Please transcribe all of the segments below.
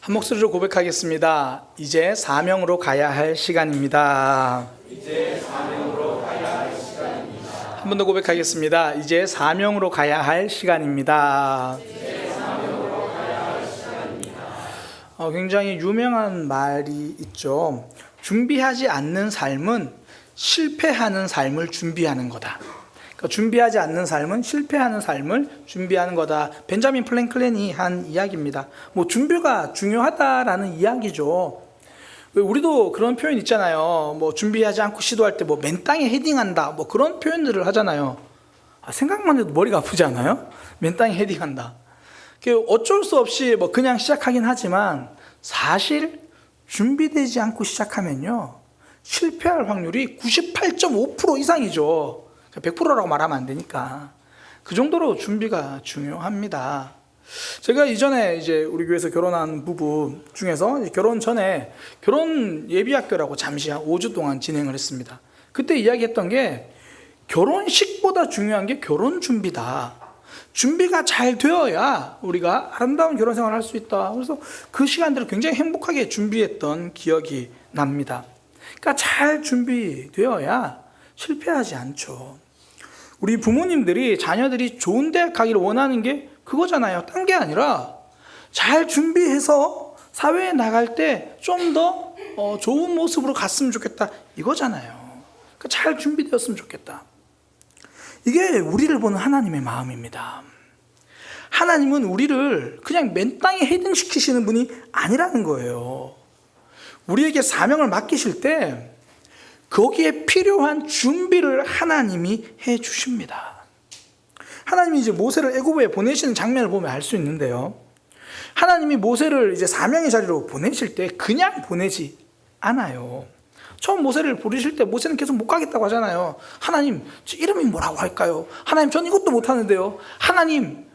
한 목소리로 고백하겠습니다. 이제 사명으로 가야 할 시간입니다. 한 번 더 고백하겠습니다. 이제 사명으로 가야 할 시간입니다. 굉장히 유명한 말이 있죠. 준비하지 않는 삶은 실패하는 삶을 준비하는 거다. 그러니까 준비하지 않는 삶은 실패하는 삶을 준비하는 거다. 벤자민 프랭클린이 한 이야기입니다. 준비가 중요하다라는 이야기죠. 우리도 그런 표현 있잖아요. 준비하지 않고 시도할 때 맨 땅에 헤딩한다. 그런 표현들을 하잖아요. 생각만 해도 머리가 아프지 않아요? 맨 땅에 헤딩한다. 어쩔 수 없이 그냥 시작하긴 하지만 사실 준비되지 않고 시작하면요, 실패할 확률이 98.5% 이상이죠. 100%라고 말하면 안 되니까. 그 정도로 준비가 중요합니다. 제가 이전에 우리 교회에서 결혼한 부부 중에서 결혼 전에 결혼 예비학교라고 잠시 한 5주 동안 진행을 했습니다. 그때 이야기했던 게 결혼식보다 중요한 게 결혼 준비다. 준비가 잘 되어야 우리가 아름다운 결혼 생활을 할 수 있다. 그래서 그 시간들을 굉장히 행복하게 준비했던 기억이 납니다. 그러니까 잘 준비되어야 실패하지 않죠. 우리 부모님들이 자녀들이 좋은 대학 가기를 원하는 게 그거잖아요. 딴 게 아니라 잘 준비해서 사회에 나갈 때 좀 더 좋은 모습으로 갔으면 좋겠다, 이거잖아요. 그러니까 잘 준비되었으면 좋겠다. 이게 우리를 보는 하나님의 마음입니다. 하나님은 우리를 그냥 맨 땅에 헤딩시키시는 분이 아니라는 거예요. 우리에게 사명을 맡기실 때 거기에 필요한 준비를 하나님이 해 주십니다. 하나님이 모세를 애굽에 보내시는 장면을 보면 알 수 있는데요. 하나님이 모세를 사명의 자리로 보내실 때 그냥 보내지 않아요. 처음 모세를 부르실 때 모세는 계속 못 가겠다고 하잖아요. 하나님, 저 이름이 뭐라고 할까요? 하나님, 전 이것도 못 하는데요. 하나님,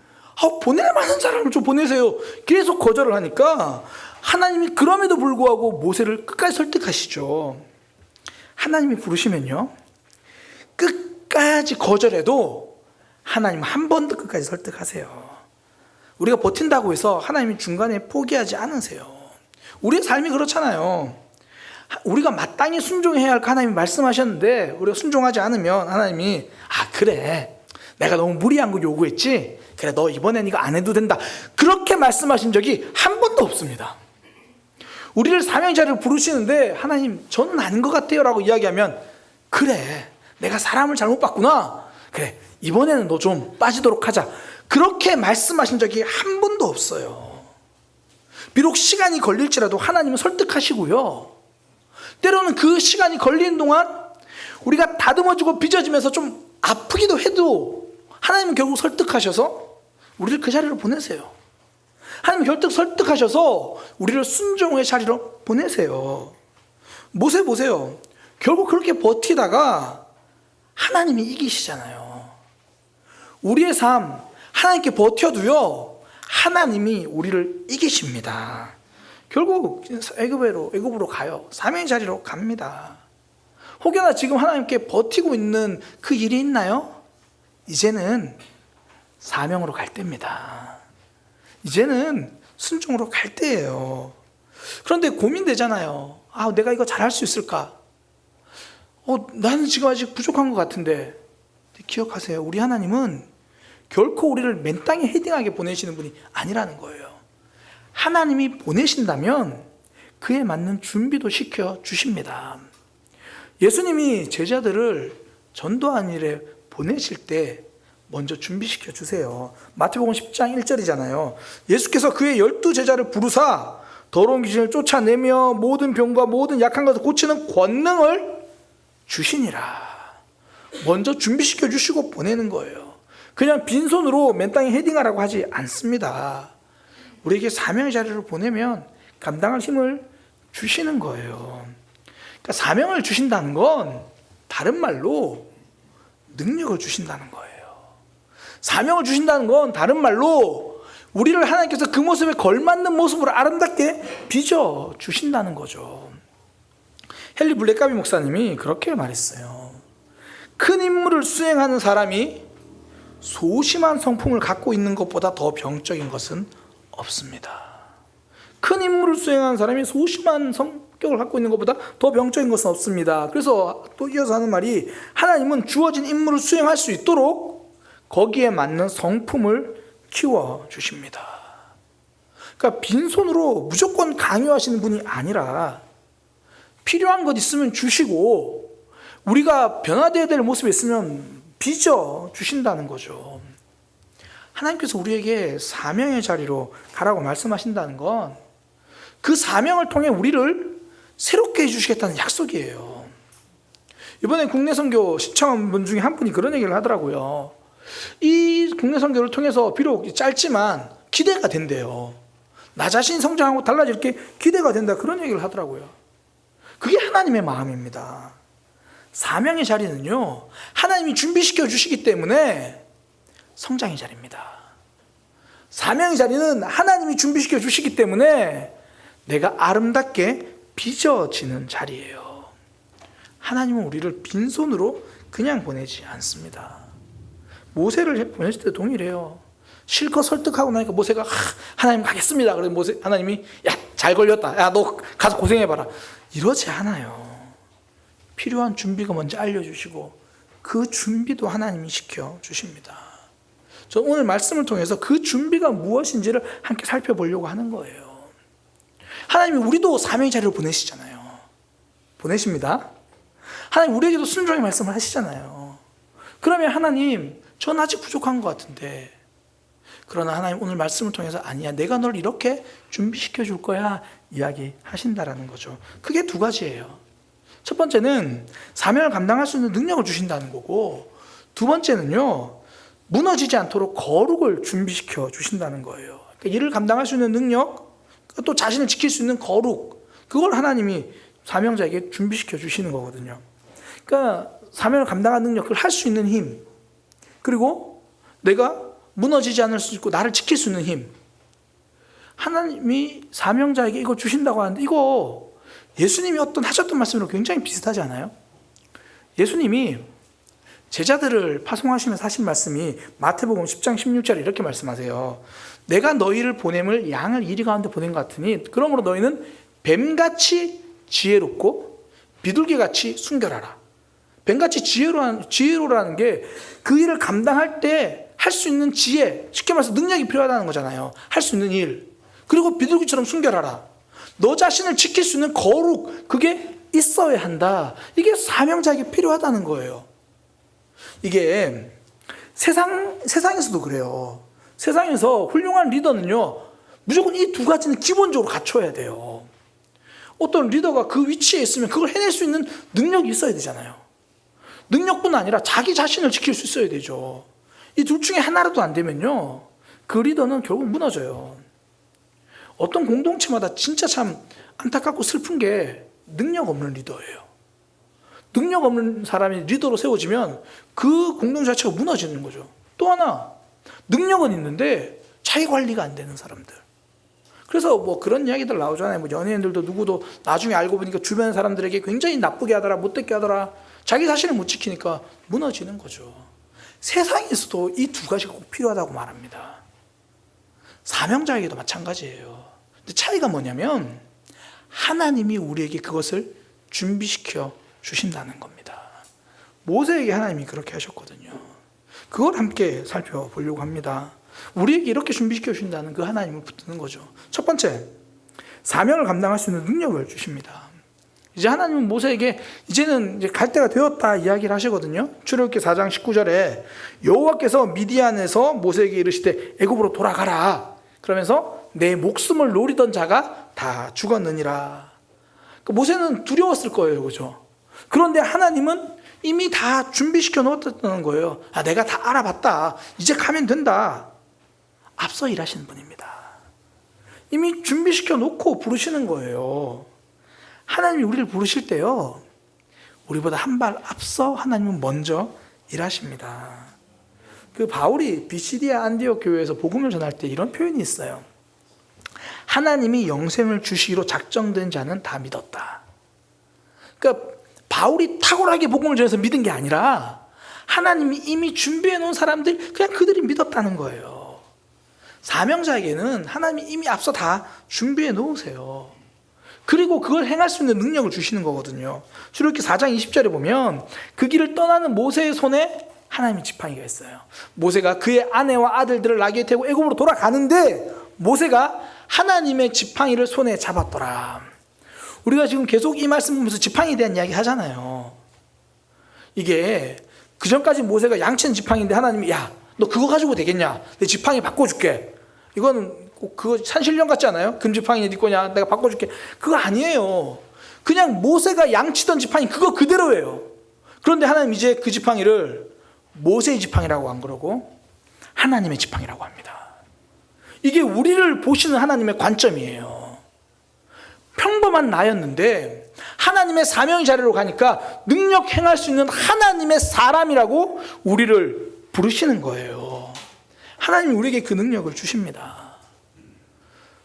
보낼 만한 사람을 좀 보내세요. 계속 거절을 하니까 하나님이 그럼에도 불구하고 모세를 끝까지 설득하시죠. 하나님이 부르시면요, 끝까지 거절해도 하나님 한 번 더 끝까지 설득하세요. 우리가 버틴다고 해서 하나님이 중간에 포기하지 않으세요. 우리의 삶이 그렇잖아요. 우리가 마땅히 순종해야 할 하나님이 말씀하셨는데 우리가 순종하지 않으면 하나님이 그래, 내가 너무 무리한 거 요구했지, 그래 너 이번엔 이거 안 해도 된다, 그렇게 말씀하신 적이 한 번도 없습니다. 우리를 사명의 자리를 부르시는데 하나님, 저는 아닌 것 같아요 라고 이야기하면, 그래 내가 사람을 잘못 봤구나, 그래 이번에는 너 좀 빠지도록 하자, 그렇게 말씀하신 적이 한 번도 없어요. 비록 시간이 걸릴지라도 하나님은 설득하시고요, 때로는 그 시간이 걸리는 동안 우리가 다듬어지고 빚어지면서 좀 아프기도 해도 하나님은 결국 설득하셔서 우리를 그 자리로 보내세요. 하나님 결국 설득하셔서 우리를 순종의 자리로 보내세요. 모세 보세요. 결국 그렇게 버티다가 하나님이 이기시잖아요. 우리의 삶 하나님께 버텨도요, 하나님이 우리를 이기십니다. 결국 애굽으로 가요. 사명의 자리로 갑니다. 혹여나 지금 하나님께 버티고 있는 그 일이 있나요? 이제는 사명으로 갈 때입니다. 이제는 순종으로 갈 때예요. 그런데 고민되잖아요. 내가 이거 잘할 수 있을까? 나는 지금 아직 부족한 것 같은데. 기억하세요. 우리 하나님은 결코 우리를 맨 땅에 헤딩하게 보내시는 분이 아니라는 거예요. 하나님이 보내신다면 그에 맞는 준비도 시켜주십니다. 예수님이 제자들을 전도한 일에 보내실 때 먼저 준비시켜 주세요. 마태복음 10장 1절이잖아요. 예수께서 그의 12제자를 부르사 더러운 귀신을 쫓아내며 모든 병과 모든 약한 것을 고치는 권능을 주시니라. 먼저 준비시켜 주시고 보내는 거예요. 그냥 빈손으로 맨 땅에 헤딩하라고 하지 않습니다. 우리에게 사명의 자리를 보내면 감당할 힘을 주시는 거예요. 그러니까 사명을 주신다는 건 다른 말로 능력을 주신다는 거예요. 사명을 주신다는 건 다른 말로 우리를 하나님께서 그 모습에 걸맞는 모습으로 아름답게 빚어 주신다는 거죠. 헨리 블랙가비 목사님이 그렇게 말했어요. 큰 임무를 수행하는 사람이 소심한 성품을 갖고 있는 것보다 더 병적인 것은 없습니다. 큰 임무를 수행하는 사람이 소심한 성격을 갖고 있는 것보다 더 병적인 것은 없습니다. 그래서 또 이어서 하는 말이 하나님은 주어진 임무를 수행할 수 있도록 거기에 맞는 성품을 키워주십니다. 그러니까 빈손으로 무조건 강요하시는 분이 아니라 필요한 것 있으면 주시고 우리가 변화되어야 될 모습이 있으면 빚어 주신다는 거죠. 하나님께서 우리에게 사명의 자리로 가라고 말씀하신다는 건 그 사명을 통해 우리를 새롭게 해주시겠다는 약속이에요. 이번에 국내 선교 시청한 분 중에 한 분이 그런 얘기를 하더라고요. 이 국내 선교를 통해서 비록 짧지만 기대가 된대요. 나 자신이 성장하고 달라질 게 기대가 된다, 그런 얘기를 하더라고요. 그게 하나님의 마음입니다. 사명의 자리는요, 하나님이 준비시켜 주시기 때문에 성장의 자리입니다. 사명의 자리는 하나님이 준비시켜 주시기 때문에 내가 아름답게 빚어지는 자리예요. 하나님은 우리를 빈손으로 그냥 보내지 않습니다. 모세를 보냈을 때 동일해요. 실컷 설득하고 나니까 모세가 하나님 가겠습니다. 그래서 하나님이 야, 잘 걸렸다. 야, 너 가서 고생해봐라. 이러지 않아요. 필요한 준비가 먼저 알려주시고 그 준비도 하나님이 시켜주십니다. 저는 오늘 말씀을 통해서 그 준비가 무엇인지를 함께 살펴보려고 하는 거예요. 하나님이 우리도 사명의 자리로 보내시잖아요. 보내십니다. 하나님 우리에게도 순종의 말씀을 하시잖아요. 그러면 하나님, 전 아직 부족한 것 같은데, 그러나 하나님 오늘 말씀을 통해서 아니야, 내가 널 이렇게 준비시켜 줄 거야 이야기하신다라는 거죠. 크게 두 가지예요. 첫 번째는 사명을 감당할 수 있는 능력을 주신다는 거고, 두 번째는요, 무너지지 않도록 거룩을 준비시켜 주신다는 거예요. 그러니까 일을 감당할 수 있는 능력, 또 자신을 지킬 수 있는 거룩, 그걸 하나님이 사명자에게 준비시켜 주시는 거거든요. 그러니까 사명을 감당하는 능력, 그걸 할 수 있는 힘, 그리고 내가 무너지지 않을 수 있고 나를 지킬 수 있는 힘, 하나님이 사명자에게 이거 주신다고 하는데, 이거 예수님이 하셨던 말씀으로 굉장히 비슷하지 않아요? 예수님이 제자들을 파송하시면서 하신 말씀이 마태복음 10장 16절에 이렇게 말씀하세요. 내가 너희를 보냄을 양을 이리 가운데 보낸 것 같으니 그러므로 너희는 뱀같이 지혜롭고 비둘기같이 순결하라. 뱀같이 지혜로라는 게 그 일을 감당할 때 할 수 있는 지혜, 쉽게 말해서 능력이 필요하다는 거잖아요. 할 수 있는 일. 그리고 비둘기처럼 순결하라. 너 자신을 지킬 수 있는 거룩, 그게 있어야 한다. 이게 사명자에게 필요하다는 거예요. 이게 세상에서도 그래요. 세상에서 훌륭한 리더는요, 무조건 이 두 가지는 기본적으로 갖춰야 돼요. 어떤 리더가 그 위치에 있으면 그걸 해낼 수 있는 능력이 있어야 되잖아요. 능력뿐 아니라 자기 자신을 지킬 수 있어야 되죠. 이 둘 중에 하나라도 안 되면요, 그 리더는 결국 무너져요. 어떤 공동체마다 진짜 참 안타깝고 슬픈 게 능력 없는 리더예요. 능력 없는 사람이 리더로 세워지면 그 공동체 자체가 무너지는 거죠. 또 하나, 능력은 있는데 자기 관리가 안 되는 사람들. 그래서 뭐 그런 이야기들 나오잖아요. 뭐 연예인들도 누구도 나중에 알고 보니까 주변 사람들에게 굉장히 나쁘게 하더라, 못되게 하더라. 자기 자신을 못 지키니까 무너지는 거죠. 세상에서도 이 두 가지가 꼭 필요하다고 말합니다. 사명자에게도 마찬가지예요. 근데 차이가 뭐냐면 하나님이 우리에게 그것을 준비시켜 주신다는 겁니다. 모세에게 하나님이 그렇게 하셨거든요. 그걸 함께 살펴보려고 합니다. 우리에게 이렇게 준비시켜 주신다는 그 하나님을 붙드는 거죠. 첫 번째, 사명을 감당할 수 있는 능력을 주십니다. 이제 하나님은 모세에게 이제는 이제 갈 때가 되었다 이야기를 하시거든요. 출애굽기 4장 19절에 여호와께서 미디안에서 모세에게 이르시되 애굽으로 돌아가라. 그러면서 내 목숨을 노리던 자가 다 죽었느니라. 그러니까 모세는 두려웠을 거예요, 그죠? 그런데 하나님은 이미 다 준비시켜 놓았다는 거예요. 아, 내가 다 알아봤다. 이제 가면 된다. 앞서 일하시는 분입니다. 이미 준비시켜 놓고 부르시는 거예요. 하나님이 우리를 부르실 때요, 우리보다 한 발 앞서 하나님은 먼저 일하십니다. 그 바울이 비시디아 안디옥 교회에서 복음을 전할 때 이런 표현이 있어요. 하나님이 영생을 주시기로 작정된 자는 다 믿었다. 그러니까 바울이 탁월하게 복음을 전해서 믿은 게 아니라 하나님이 이미 준비해 놓은 사람들, 그냥 그들이 믿었다는 거예요. 사명자에게는 하나님이 이미 앞서 다 준비해 놓으세요. 그리고 그걸 행할 수 있는 능력을 주시는 거거든요. 출애굽기 4장 20절에 보면 그 길을 떠나는 모세의 손에 하나님의 지팡이가 있어요. 모세가 그의 아내와 아들들을 나귀에 태우고 애굽으로 돌아가는데 모세가 하나님의 지팡이를 손에 잡았더라. 우리가 지금 계속 이 말씀 보면서 지팡이에 대한 이야기 하잖아요. 이게 그전까지 모세가 양치는 지팡이인데 하나님이 야, 너 그거 가지고 되겠냐? 내 지팡이 바꿔줄게. 이거는 그거 산신령 같지 않아요? 금지팡이 네 거냐? 내가 바꿔줄게. 그거 아니에요. 그냥 모세가 양치던 지팡이 그거 그대로예요. 그런데 하나님 이제 그 지팡이를 모세의 지팡이라고 안 그러고 하나님의 지팡이라고 합니다. 이게 우리를 보시는 하나님의 관점이에요. 평범한 나였는데 하나님의 사명의 자리로 가니까 능력 행할 수 있는 하나님의 사람이라고 우리를 부르시는 거예요. 하나님이 우리에게 그 능력을 주십니다.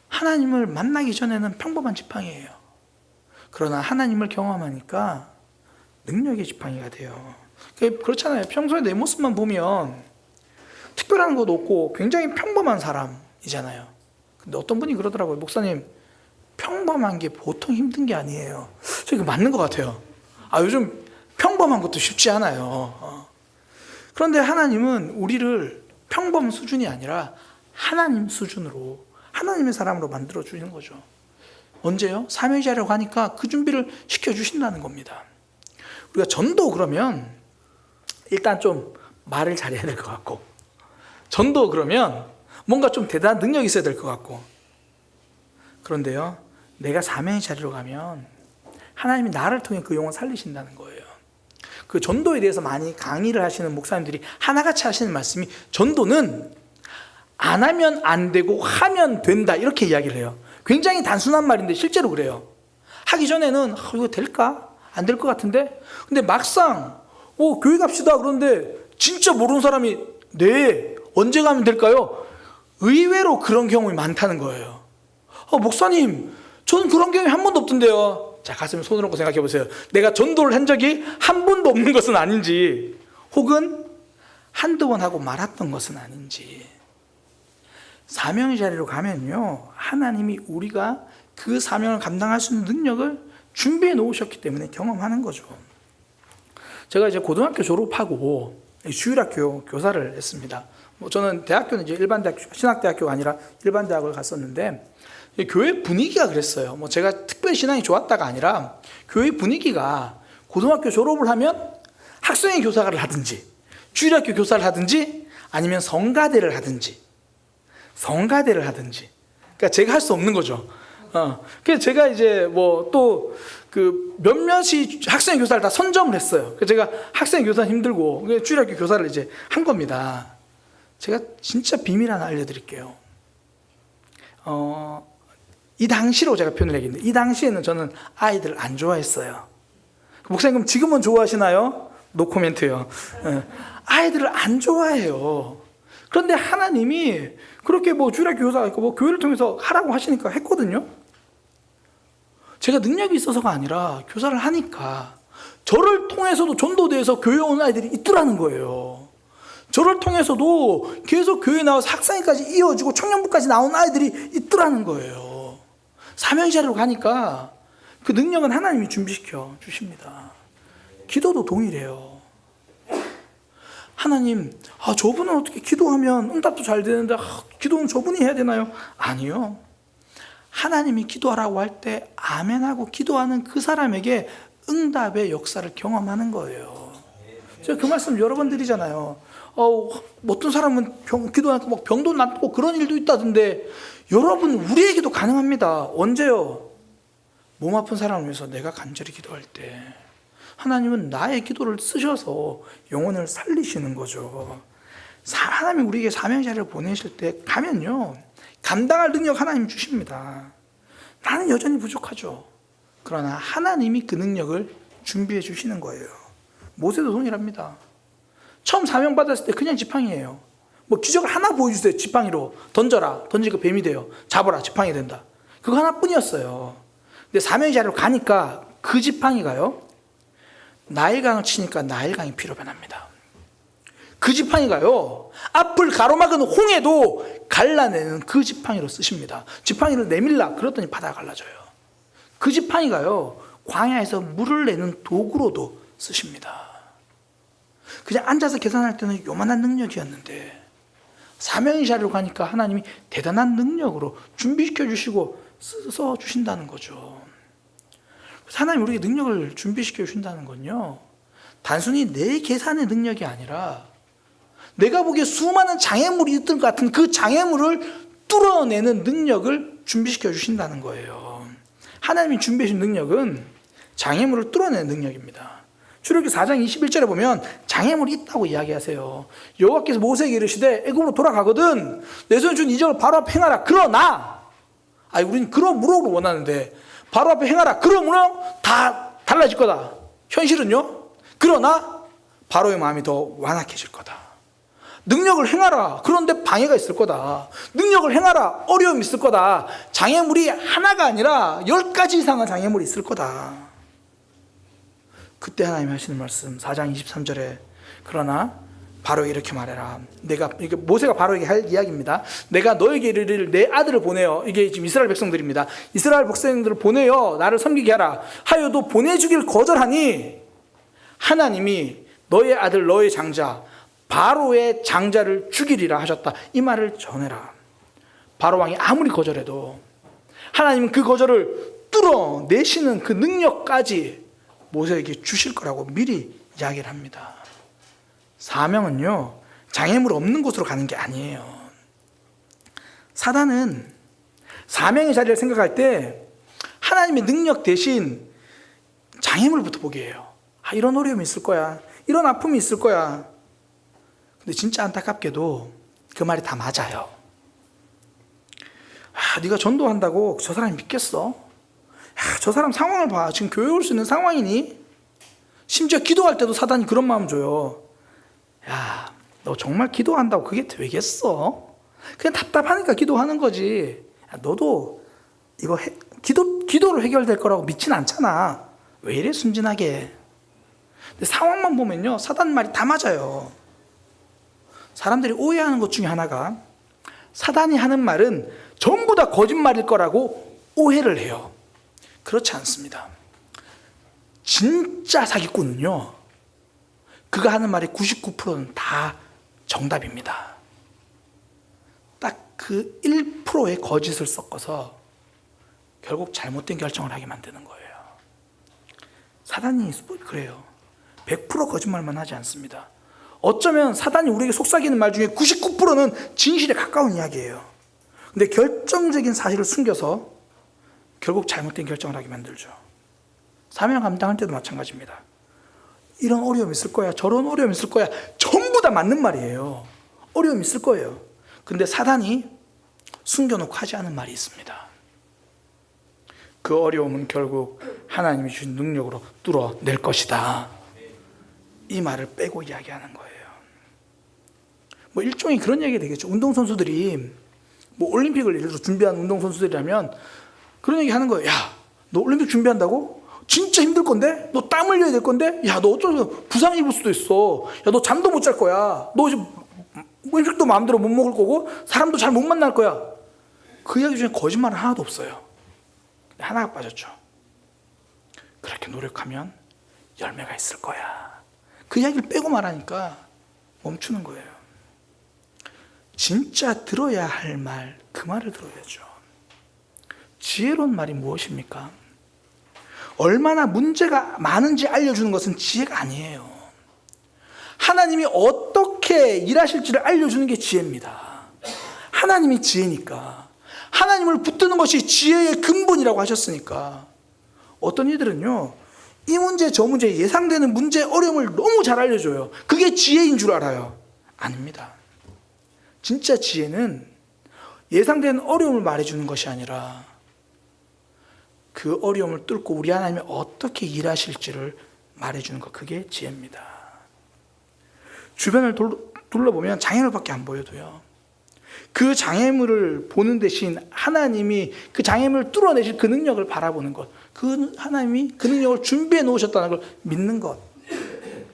하나님을 만나기 전에는 평범한 지팡이에요. 그러나 하나님을 경험하니까 능력의 지팡이가 돼요. 그렇잖아요. 평소에 내 모습만 보면 특별한 것도 없고 굉장히 평범한 사람이잖아요. 근데 어떤 분이 그러더라고요. 목사님, 평범한 게 보통 힘든 게 아니에요. 저 이거 맞는 것 같아요. 요즘 평범한 것도 쉽지 않아요. 그런데 하나님은 우리를 평범 수준이 아니라 하나님 수준으로, 하나님의 사람으로 만들어 주는 거죠. 언제요? 사명의 자리로 가니까 그 준비를 시켜주신다는 겁니다. 우리가 전도 그러면 일단 좀 말을 잘해야 될 것 같고, 전도 그러면 뭔가 좀 대단한 능력이 있어야 될 것 같고, 그런데요, 내가 사명의 자리로 가면 하나님이 나를 통해 그 영혼 살리신다는 거예요. 그 전도에 대해서 많이 강의를 하시는 목사님들이 하나같이 하시는 말씀이, 전도는 안 하면 안 되고 하면 된다, 이렇게 이야기를 해요. 굉장히 단순한 말인데 실제로 그래요. 하기 전에는 이거 될까? 안 될 것 같은데? 근데 막상 교회 갑시다 그런데 진짜 모르는 사람이 네, 언제 가면 될까요? 의외로 그런 경험이 많다는 거예요. 목사님, 저는 그런 경험이 한 번도 없던데요. 자, 가슴에 손을 얹고 생각해 보세요. 내가 전도를 한 적이 한 번도 없는 것은 아닌지, 혹은 한두 번 하고 말았던 것은 아닌지. 사명의 자리로 가면요, 하나님이 우리가 그 사명을 감당할 수 있는 능력을 준비해 놓으셨기 때문에 경험하는 거죠. 제가 이제 고등학교 졸업하고 주일학교 교사를 했습니다. 저는 대학교는 이제 일반 대학, 신학대학교가 아니라 일반 대학을 갔었는데, 교회 분위기가 그랬어요. 제가 특별히 신앙이 좋았다가 아니라 교회 분위기가 고등학교 졸업을 하면 학생회 교사를 하든지 주일학교 교사를 하든지 아니면 성가대를 하든지 그러니까 제가 할 수 없는 거죠. 그래서 제가 이제 또 그 몇몇이 학생회 교사를 다 선점을 했어요. 그래서 제가 학생회 교사 힘들고 주일학교 교사를 이제 한 겁니다. 제가 진짜 비밀 하나 알려드릴게요. 이 당시로 제가 표현을 해야겠는데, 이 당시에는 저는 아이들을 안 좋아했어요. 목사님, 그럼 지금은 좋아하시나요? 노 코멘트요. 아이들을 안 좋아해요. 그런데 하나님이 그렇게 주일학교 교사, 교회를 통해서 하라고 하시니까 했거든요. 제가 능력이 있어서가 아니라 교사를 하니까 저를 통해서도 전도대에서 교회 온 아이들이 있더라는 거예요. 저를 통해서도 계속 교회에 나와서 학생회까지 이어지고 청년부까지 나온 아이들이 있더라는 거예요. 사명의 자리로 가니까 그 능력은 하나님이 준비시켜 주십니다. 기도도 동일해요. 하나님, 저분은 어떻게 기도하면 응답도 잘 되는데 기도는 저분이 해야 되나요? 아니요. 하나님이 기도하라고 할 때 아멘하고 기도하는 그 사람에게 응답의 역사를 경험하는 거예요. 제가 그 말씀 여러 번 드리잖아요. 어떤 사람은 기도하니까 병도 낫고 그런 일도 있다던데, 여러분, 우리에게도 가능합니다. 언제요? 몸 아픈 사람을 위해서 내가 간절히 기도할 때 하나님은 나의 기도를 쓰셔서 영혼을 살리시는 거죠. 하나님이 우리에게 사명의 자리를 보내실 때 가면요, 감당할 능력 하나님 주십니다. 나는 여전히 부족하죠. 그러나 하나님이 그 능력을 준비해 주시는 거예요. 모세도 동일합니다. 처음 사명 받았을 때 그냥 지팡이예요. 기적을 하나 보여주세요. 지팡이로 던져라. 던지고 뱀이 돼요. 잡아라. 지팡이 된다. 그거 하나뿐이었어요. 근데 사명의 자리로 가니까 그 지팡이가요, 나일강을 치니까 나일강이 피로 변합니다. 그 지팡이가요, 앞을 가로막은 홍해도 갈라내는 그 지팡이로 쓰십니다. 지팡이를 내밀라 그랬더니 바다가 갈라져요. 그 지팡이가요, 광야에서 물을 내는 도구로도 쓰십니다. 그냥 앉아서 계산할 때는 요만한 능력이었는데 사명의 자리로 가니까 하나님이 대단한 능력으로 준비시켜 주시고 써 주신다는 거죠. 하나님 우리에게 능력을 준비시켜 주신다는 건요, 단순히 내 계산의 능력이 아니라 내가 보기에 수많은 장애물이 있던 것 같은 그 장애물을 뚫어내는 능력을 준비시켜 주신다는 거예요. 하나님이 준비해 주신 능력은 장애물을 뚫어내는 능력입니다. 출애굽기 4장 21절에 보면 장애물이 있다고 이야기하세요. 여호와께서 모세에게 이르시되 애굽으로 돌아가거든 내 손에 준 이적을 바로 앞에 행하라. 그러나 우리는 그러므로를 원하는데 바로 앞에 행하라. 그러므로 다 달라질 거다. 현실은요, 그러나 바로의 마음이 더 완악해질 거다. 능력을 행하라. 그런데 방해가 있을 거다. 능력을 행하라. 어려움이 있을 거다. 장애물이 하나가 아니라 10가지 이상의 장애물이 있을 거다. 그때 하나님 하시는 말씀 4장 23절에 그러나 바로에게 이렇게 말해라. 이게 모세가 바로에게 할 이야기입니다. 내가 너에게 이르기를 내 아들을 보내어, 이게 지금 이스라엘 백성들입니다. 이스라엘 백성들을 보내어 나를 섬기게 하라 하여도 보내주길 거절하니 하나님이 너의 아들 너의 장자 바로의 장자를 죽이리라 하셨다. 이 말을 전해라. 바로 왕이 아무리 거절해도 하나님은 그 거절을 뚫어내시는 그 능력까지 모세에게 주실 거라고 미리 이야기를 합니다. 사명은요, 장애물 없는 곳으로 가는 게 아니에요. 사단은 사명의 자리를 생각할 때 하나님의 능력 대신 장애물부터 보게 해요. 이런 어려움이 있을 거야. 이런 아픔이 있을 거야. 근데 진짜 안타깝게도 그 말이 다 맞아요. 네가 전도한다고 저 사람이 믿겠어? 저 사람 상황을 봐. 지금 교회 올 수 있는 상황이니? 심지어 기도할 때도 사단이 그런 마음 줘요. 너 정말 기도한다고 그게 되겠어? 그냥 답답하니까 기도하는 거지. 너도 이거 기도로 해결될 거라고 믿진 않잖아. 왜 이래 순진하게. 근데 상황만 보면요, 사단 말이 다 맞아요. 사람들이 오해하는 것 중에 하나가 사단이 하는 말은 전부 다 거짓말일 거라고 오해를 해요. 그렇지 않습니다. 진짜 사기꾼은요, 그가 하는 말의 99%는 다 정답입니다. 딱 그 1%의 거짓을 섞어서 결국 잘못된 결정을 하게 만드는 거예요. 사단이 그래요. 100% 거짓말만 하지 않습니다. 어쩌면 사단이 우리에게 속삭이는 말 중에 99%는 진실에 가까운 이야기예요. 근데 결정적인 사실을 숨겨서 결국 잘못된 결정을 하게 만들죠. 사명 감당할 때도 마찬가지입니다. 이런 어려움이 있을 거야, 저런 어려움이 있을 거야, 전부 다 맞는 말이에요. 어려움이 있을 거예요. 근데 사단이 숨겨놓고 하지 않은 말이 있습니다. 그 어려움은 결국 하나님이 주신 능력으로 뚫어낼 것이다. 이 말을 빼고 이야기하는 거예요. 일종의 그런 얘기가 되겠죠. 운동선수들이 올림픽을 예를 들어 준비하는 운동선수들이라면 그런 얘기 하는 거예요. 너 올림픽 준비한다고? 진짜 힘들 건데? 너 땀 흘려야 될 건데? 너 어쩌면 부상 입을 수도 있어. 너 잠도 못 잘 거야. 너 이제 음식도 마음대로 못 먹을 거고 사람도 잘 못 만날 거야. 그 이야기 중에 거짓말은 하나도 없어요. 근데 하나가 빠졌죠. 그렇게 노력하면 열매가 있을 거야. 그 이야기를 빼고 말하니까 멈추는 거예요. 진짜 들어야 할 말, 그 말을 들어야죠. 지혜로운 말이 무엇입니까? 얼마나 문제가 많은지 알려주는 것은 지혜가 아니에요. 하나님이 어떻게 일하실지를 알려주는 게 지혜입니다. 하나님이 지혜니까. 하나님을 붙드는 것이 지혜의 근본이라고 하셨으니까. 어떤 이들은요, 이 문제 저 문제 예상되는 문제 어려움을 너무 잘 알려줘요. 그게 지혜인 줄 알아요. 아닙니다. 진짜 지혜는 예상되는 어려움을 말해주는 것이 아니라 그 어려움을 뚫고 우리 하나님이 어떻게 일하실지를 말해주는 것, 그게 지혜입니다. 주변을 둘러보면 장애물밖에 안 보여도요, 그 장애물을 보는 대신 하나님이 그 장애물을 뚫어내실 그 능력을 바라보는 것, 그 하나님이 그 능력을 준비해 놓으셨다는 걸 믿는 것,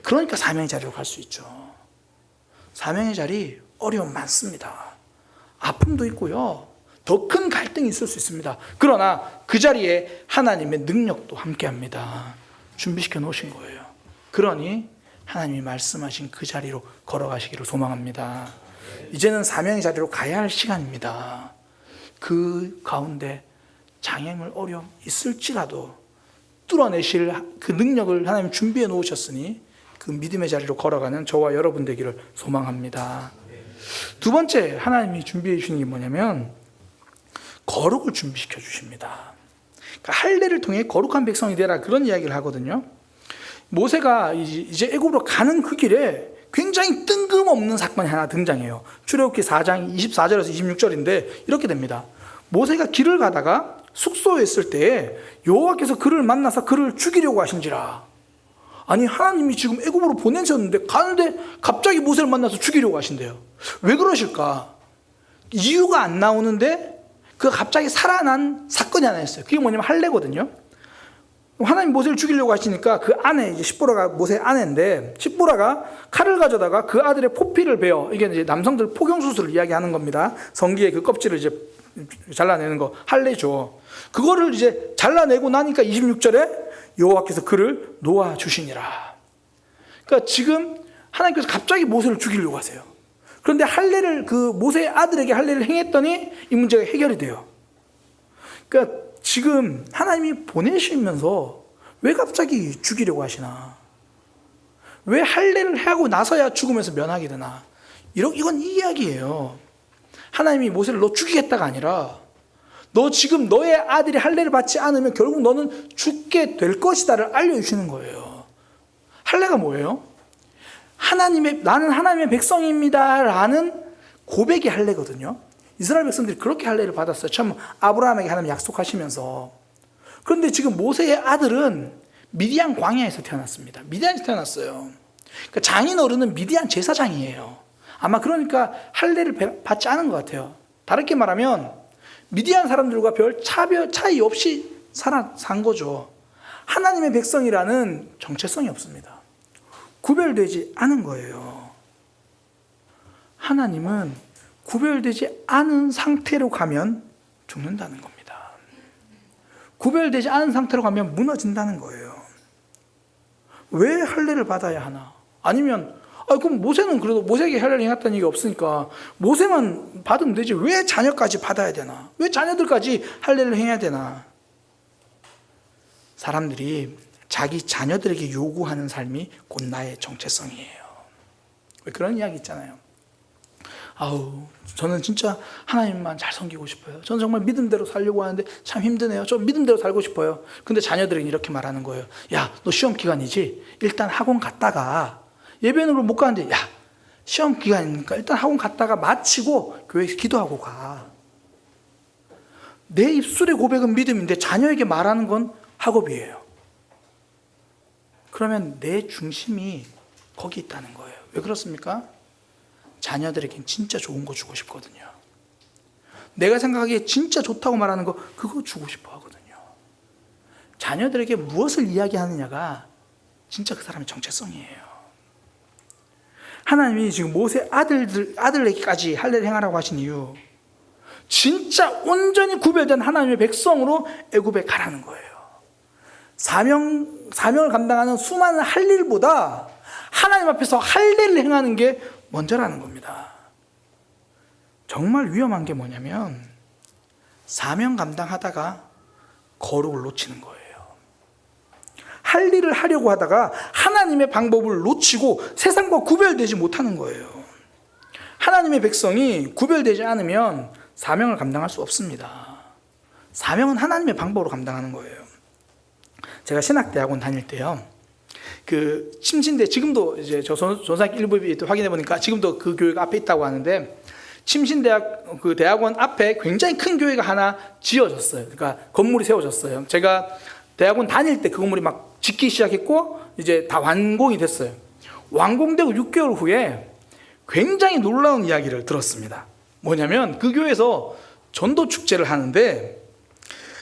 그러니까 사명의 자리로 갈 수 있죠. 사명의 자리 어려움 많습니다. 아픔도 있고요. 더 큰 갈등이 있을 수 있습니다. 그러나 그 자리에 하나님의 능력도 함께합니다. 준비시켜 놓으신 거예요. 그러니 하나님이 말씀하신 그 자리로 걸어가시기를 소망합니다. 이제는 사명의 자리로 가야 할 시간입니다. 그 가운데 장애물 어려움 있을지라도 뚫어내실 그 능력을 하나님 준비해 놓으셨으니 그 믿음의 자리로 걸어가는 저와 여러분 되기를 소망합니다. 두 번째 하나님이 준비해 주시는 게 뭐냐면 거룩을 준비시켜 주십니다. 그러니까 할례를 통해 거룩한 백성이 되라, 그런 이야기를 하거든요. 모세가 이제 애굽으로 가는 그 길에 굉장히 뜬금없는 사건이 하나 등장해요. 출애굽기 4장 24절에서 26절인데 이렇게 됩니다. 모세가 길을 가다가 숙소에 있을 때에 여호와께서 그를 만나서 그를 죽이려고 하신지라. 아니, 하나님이 지금 애굽으로 보내셨는데 가는데 갑자기 모세를 만나서 죽이려고 하신대요. 왜 그러실까? 이유가 안 나오는데 그 갑자기 살아난 사건이 하나 있어요. 그게 뭐냐면 할례거든요. 하나님 모세를 죽이려고 하시니까 그 아내, 이제 십보라가 모세의 아내인데, 십보라가 칼을 가져다가 그 아들의 포피를 베어, 이게 이제 남성들 포경수술을 이야기하는 겁니다. 성기의 그 껍질을 이제 잘라내는 거, 할례죠. 그거를 이제 잘라내고 나니까 26절에 여호와께서 그를 놓아 주시니라. 그러니까 지금 하나님께서 갑자기 모세를 죽이려고 하세요. 그런데 할례를, 그 모세의 아들에게 할례를 행했더니 이 문제가 해결이 돼요. 그러니까 지금 하나님이 보내시면서 왜 갑자기 죽이려고 하시나? 왜 할례를 하고 나서야 죽음에서 면하게 되나? 이건 이 이야기예요. 하나님이 모세를 너 죽이겠다가 아니라 너 지금 너의 아들이 할례를 받지 않으면 결국 너는 죽게 될 것이다를 알려주시는 거예요. 할례가 뭐예요? 나는 하나님의 백성입니다 라는 고백이 할례거든요. 이스라엘 백성들이 그렇게 할례를 받았어요. 참, 아브라함에게 하나님 약속하시면서. 그런데 지금 모세의 아들은 미디안 광야에서 태어났습니다. 미디안에서 태어났어요. 그러니까 장인 어른은 미디안 제사장이에요. 아마 그러니까 할례를 받지 않은 것 같아요. 다르게 말하면 미디안 사람들과 별 차이 없이 산 거죠. 하나님의 백성이라는 정체성이 없습니다. 구별되지 않은 거예요. 하나님은 구별되지 않은 상태로 가면 죽는다는 겁니다. 구별되지 않은 상태로 가면 무너진다는 거예요. 왜 할례를 받아야 하나? 아니면 그럼 모세는 그래도 모세에게 할례를 행했다는 얘기 없으니까 모세만 받으면 되지 왜 자녀까지 받아야 되나? 왜 자녀들까지 할례를 행해야 되나? 사람들이 자기 자녀들에게 요구하는 삶이 곧 나의 정체성이에요. 왜 그런 이야기 있잖아요. 저는 진짜 하나님만 잘 섬기고 싶어요. 저는 정말 믿음대로 살려고 하는데 참 힘드네요. 저 믿음대로 살고 싶어요. 근데 자녀들은 이렇게 말하는 거예요. 야, 너 시험 기간이지? 일단 학원 갔다가 예배는 못 가는데, 야, 시험 기간이니까 일단 학원 갔다가 마치고 교회에서 기도하고 가. 내 입술의 고백은 믿음인데 자녀에게 말하는 건 학업이에요. 그러면 내 중심이 거기 있다는 거예요. 왜 그렇습니까? 자녀들에겐 진짜 좋은 거 주고 싶거든요. 내가 생각하기에 진짜 좋다고 말하는 거, 그거 주고 싶어 하거든요. 자녀들에게 무엇을 이야기하느냐가 진짜 그 사람의 정체성이에요. 하나님이 지금 모세 아들에게까지 할례를 행하라고 하신 이유, 진짜 온전히 구별된 하나님의 백성으로 애굽에 가라는 거예요. 사명을 감당하는 수많은 할 일보다 하나님 앞에서 할례를 행하는 게 먼저라는 겁니다. 정말 위험한 게 뭐냐면 사명 감당하다가 거룩을 놓치는 거예요. 할 일을 하려고 하다가 하나님의 방법을 놓치고 세상과 구별되지 못하는 거예요. 하나님의 백성이 구별되지 않으면 사명을 감당할 수 없습니다. 사명은 하나님의 방법으로 감당하는 거예요. 제가 신학대학원 다닐 때요, 그 침신대, 지금도 이제 저 전사학기 일부 확인해 보니까 지금도 그 교회가 앞에 있다고 하는데, 침신대학 그 대학원 앞에 굉장히 큰 교회가 하나 지어졌어요. 그러니까 건물이 세워졌어요. 제가 대학원 다닐 때 그 건물이 막 짓기 시작했고 이제 다 완공이 됐어요. 완공되고 6개월 후에 굉장히 놀라운 이야기를 들었습니다. 뭐냐면 그 교회에서 전도 축제를 하는데,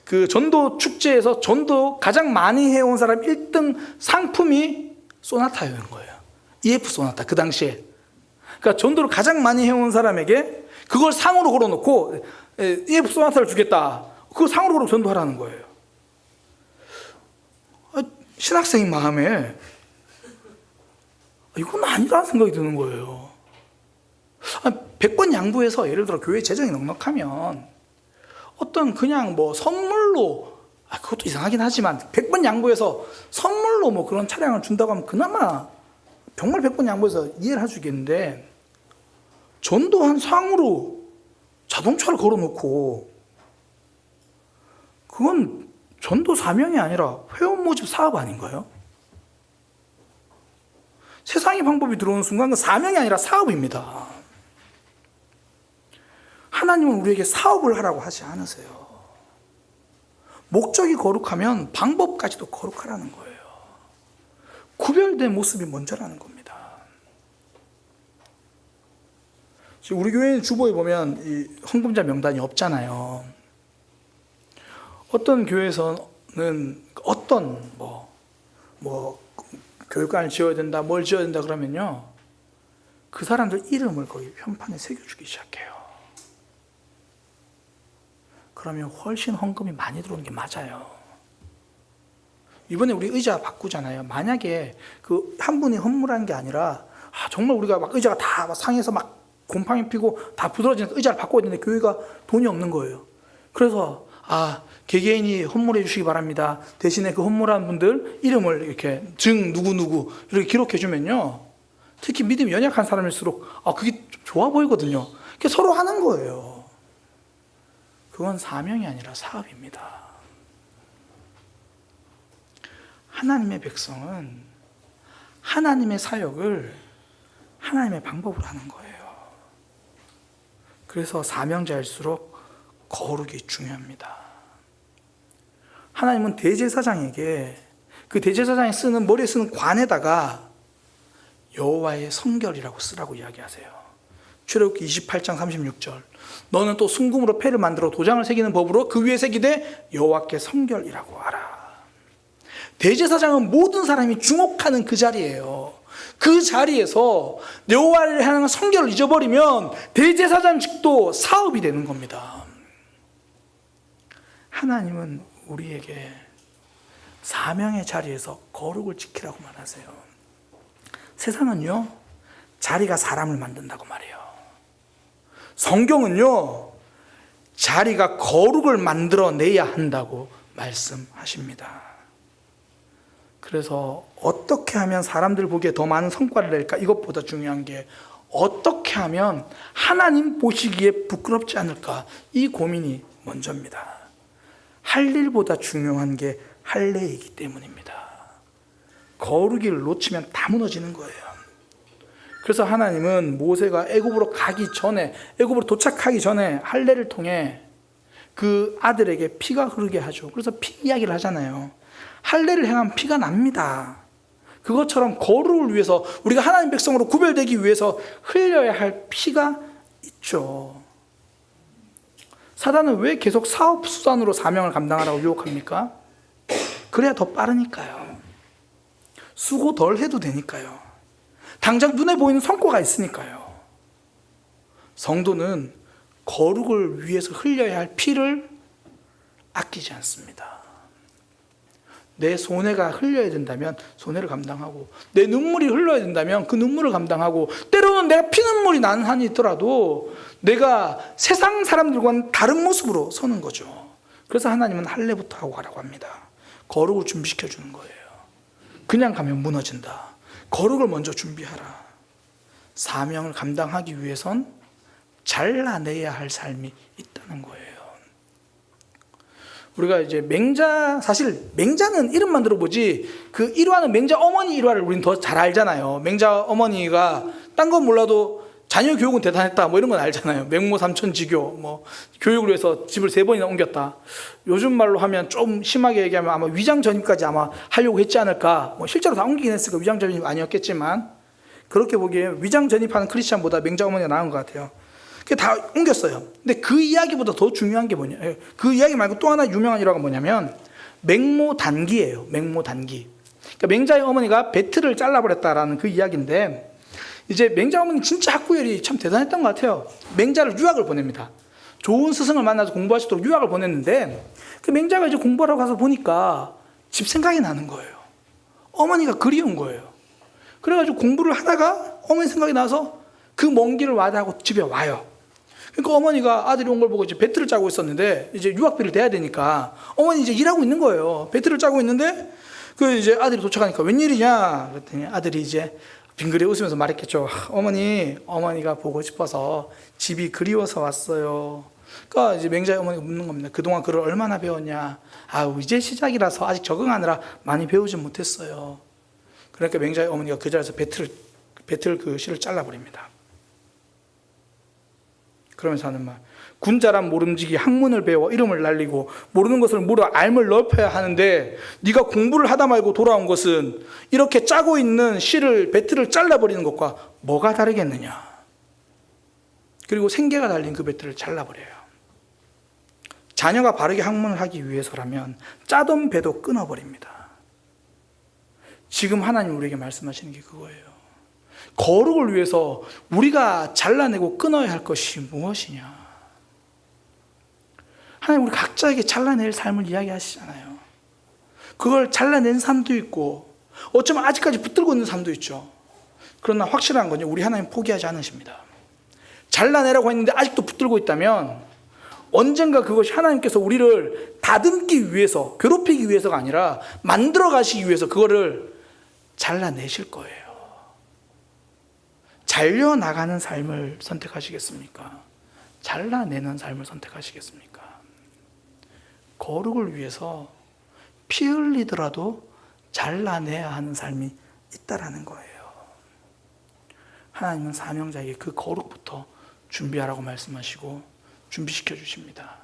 그 전도 축제에서 전도 가장 많이 해온 사람 1등 상품이 소나타였는 거예요. EF 소나타. 그 당시에 그러니까 전도를 가장 많이 해온 사람에게 그걸 상으로 걸어놓고 EF 소나타를 주겠다. 그걸 상으로 걸어 전도하라는 거예요. 신학생인 마음에 이건 아니라는 생각이 드는 거예요. 100번 양보해서 예를 들어 교회 재정이 넉넉하면 어떤 그냥 뭐 선물로 그것도 이상하긴 하지만 100번 양보해서 선물로 뭐 그런 차량을 준다고 하면 그나마 정말 100번 양보해서 이해를 해주겠는데 전도한 상으로 자동차를 걸어놓고 그건 전도 사명이 아니라 회원 모집 사업 아닌가요? 세상의 방법이 들어오는 순간 그 사명이 아니라 사업입니다. 하나님은 우리에게 사업을 하라고 하지 않으세요. 목적이 거룩하면 방법까지도 거룩하라는 거예요. 구별된 모습이 먼저라는 겁니다. 지금 우리 교회는 주보에 보면 이 헌금자 명단이 없잖아요. 어떤 교회에서는 어떤 교육관을 지어야 된다, 뭘 지어야 된다 그러면요, 그 사람들 이름을 거기 현판에 새겨주기 시작해요. 그러면 훨씬 헌금이 많이 들어오는 게 맞아요. 이번에 우리 의자 바꾸잖아요. 만약에 그 한 분이 헌물한 게 아니라 정말 우리가 막 의자가 다 상해서 막 곰팡이 피고 다 부드러지는 의자를 바꿔야 되는데 교회가 돈이 없는 거예요. 그래서 개개인이 헌물해 주시기 바랍니다. 대신에 그 헌물한 분들 이름을 이렇게 누구누구 이렇게 기록해 주면요, 특히 믿음이 연약한 사람일수록 그게 좋아 보이거든요. 그게 서로 하는 거예요. 그건 사명이 아니라 사업입니다. 하나님의 백성은 하나님의 사역을 하나님의 방법으로 하는 거예요. 그래서 사명자일수록 거룩이 중요합니다. 하나님은 대제사장에게 그 대제사장이 쓰는 머리에 쓰는 관에다가 여호와의 성결이라고 쓰라고 이야기하세요. 출애굽기 28장 36절. 너는 또 순금으로 패를 만들어 도장을 새기는 법으로 그 위에 새기되 여호와께 성결이라고 하라. 대제사장은 모든 사람이 주목하는 그 자리예요. 그 자리에서 여호와를 향한 성결을 잊어버리면 대제사장직도 사업이 되는 겁니다. 하나님은 우리에게 사명의 자리에서 거룩을 지키라고 말하세요. 세상은요, 자리가 사람을 만든다고 말해요. 성경은요, 자리가 거룩을 만들어내야 한다고 말씀하십니다. 그래서 어떻게 하면 사람들 보기에 더 많은 성과를 낼까? 이것보다 중요한 게 어떻게 하면 하나님 보시기에 부끄럽지 않을까? 이 고민이 먼저입니다. 할 일보다 중요한 게 할례이기 때문입니다. 거룩을 놓치면 다 무너지는 거예요. 그래서 하나님은 모세가 애굽으로 도착하기 전에 할례를 통해 그 아들에게 피가 흐르게 하죠. 그래서 피 이야기를 하잖아요. 할례를 행하면 피가 납니다. 그것처럼 거룩을 위해서 우리가 하나님 백성으로 구별되기 위해서 흘려야 할 피가 있죠. 사단은 왜 계속 사업수단으로 사명을 감당하라고 유혹합니까? 그래야 더 빠르니까요. 수고 덜 해도 되니까요. 당장 눈에 보이는 성과가 있으니까요. 성도는 거룩을 위해서 흘려야 할 피를 아끼지 않습니다. 내 손해가 흘려야 된다면 손해를 감당하고, 내 눈물이 흘러야 된다면 그 눈물을 감당하고, 때로는 내가 피눈물이 나는 한이 있더라도 내가 세상 사람들과는 다른 모습으로 서는 거죠. 그래서 하나님은 할례부터 하고 가라고 합니다. 거룩을 준비시켜 주는 거예요. 그냥 가면 무너진다. 거룩을 먼저 준비하라. 사명을 감당하기 위해선 잘라내야 할 삶이 있다는 거예요. 우리가 이제 사실 맹자는 이름만 들어보지 그 일화는 맹자 어머니 일화를 우리는 더 잘 알잖아요. 맹자 어머니가 딴 건 몰라도 자녀 교육은 대단했다 이런 건 알잖아요. 맹모 삼천지교 교육을 위해서 집을 3번이나 옮겼다. 요즘 말로 하면 좀 심하게 얘기하면 아마 위장 전입까지 아마 하려고 했지 않을까. 실제로 다 옮기긴 했으니까 위장 전입 아니었겠지만, 그렇게 보기에 위장 전입하는 크리스찬보다 맹자 어머니가 나은 것 같아요. 다 옮겼어요. 근데 그 이야기보다 더 중요한 게 그 이야기 말고 또 하나 유명한 일화가 뭐냐면 맹모단기예요. 맹모단기. 그러니까 맹자의 어머니가 배틀을 잘라버렸다라는 그 이야기인데, 이제 맹자 어머니 진짜 학구열이 참 대단했던 것 같아요. 맹자를 유학을 보냅니다. 좋은 스승을 만나서 공부할 수 있도록 유학을 보냈는데, 그 맹자가 이제 공부하러 가서 보니까 집 생각이 나는 거예요. 어머니가 그리운 거예요. 그래가지고 공부를 하다가 어머니 생각이 나서 그 먼 길을 와다하고 집에 와요. 그러니까 어머니가 아들이 온 걸 보고 이제 배틀을 짜고 있었는데, 이제 유학비를 대야 되니까 어머니 이제 일하고 있는 거예요. 배틀을 짜고 있는데, 그 이제 아들이 도착하니까 웬일이냐 그랬더니 아들이 이제 빙그레 웃으면서 말했겠죠. 어머니가 보고 싶어서 집이 그리워서 왔어요. 그러니까 이제 맹자의 어머니가 묻는 겁니다. 그동안 글을 얼마나 배웠냐. 이제 시작이라서 아직 적응하느라 많이 배우지 못했어요. 그러니까 맹자의 어머니가 그 자리에서 배틀 그 실을 잘라버립니다. 그러면서 하는 말, 군자란 모름지기 학문을 배워 이름을 날리고 모르는 것을 물어 알을 넓혀야 하는데 네가 공부를 하다 말고 돌아온 것은 이렇게 짜고 있는 실을 배틀을 잘라버리는 것과 뭐가 다르겠느냐. 그리고 생계가 달린 그 배틀을 잘라버려요. 자녀가 바르게 학문을 하기 위해서라면 짜던 배도 끊어버립니다. 지금 하나님 우리에게 말씀하시는 게 그거예요. 거룩을 위해서 우리가 잘라내고 끊어야 할 것이 무엇이냐. 하나님 우리 각자에게 잘라낼 삶을 이야기하시잖아요. 그걸 잘라낸 삶도 있고 어쩌면 아직까지 붙들고 있는 삶도 있죠. 그러나 확실한 건요, 우리 하나님 포기하지 않으십니다. 잘라내라고 했는데 아직도 붙들고 있다면 언젠가 그것이 하나님께서 우리를 다듬기 위해서, 괴롭히기 위해서가 아니라 만들어 가시기 위해서 그거를 잘라내실 거예요. 잘려나가는 삶을 선택하시겠습니까? 잘라내는 삶을 선택하시겠습니까? 거룩을 위해서 피 흘리더라도 잘라내야 하는 삶이 있다라는 거예요. 하나님은 사명자에게 그 거룩부터 준비하라고 말씀하시고 준비시켜 주십니다.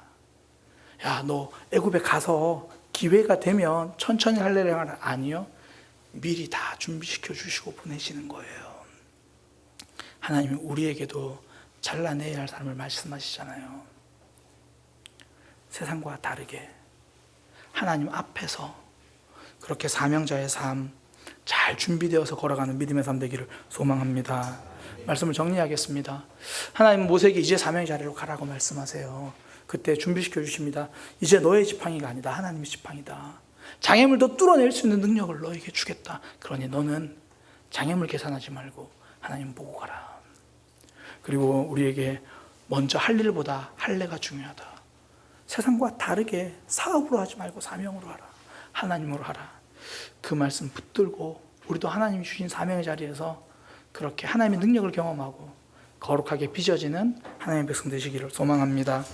야, 너 애굽에 가서 기회가 되면 천천히 할래냐? 아니요. 미리 다 준비시켜 주시고 보내시는 거예요. 하나님은 우리에게도 잘라내야 할 삶을 말씀하시잖아요. 세상과 다르게 하나님 앞에서 그렇게 사명자의 삶 잘 준비되어서 걸어가는 믿음의 삶 되기를 소망합니다. 말씀을 정리하겠습니다. 하나님 모세에게 이제 사명의 자리로 가라고 말씀하세요. 그때 준비시켜 주십니다. 이제 너의 지팡이가 아니다. 하나님의 지팡이다. 장애물도 뚫어낼 수 있는 능력을 너에게 주겠다. 그러니 너는 장애물 계산하지 말고 하나님 보고 가라. 그리고 우리에게 먼저 할 일보다 할례가 중요하다. 세상과 다르게 사업으로 하지 말고 사명으로 하라. 하나님으로 하라. 그 말씀 붙들고 우리도 하나님이 주신 사명의 자리에서 그렇게 하나님의 능력을 경험하고 거룩하게 빚어지는 하나님의 백성 되시기를 소망합니다.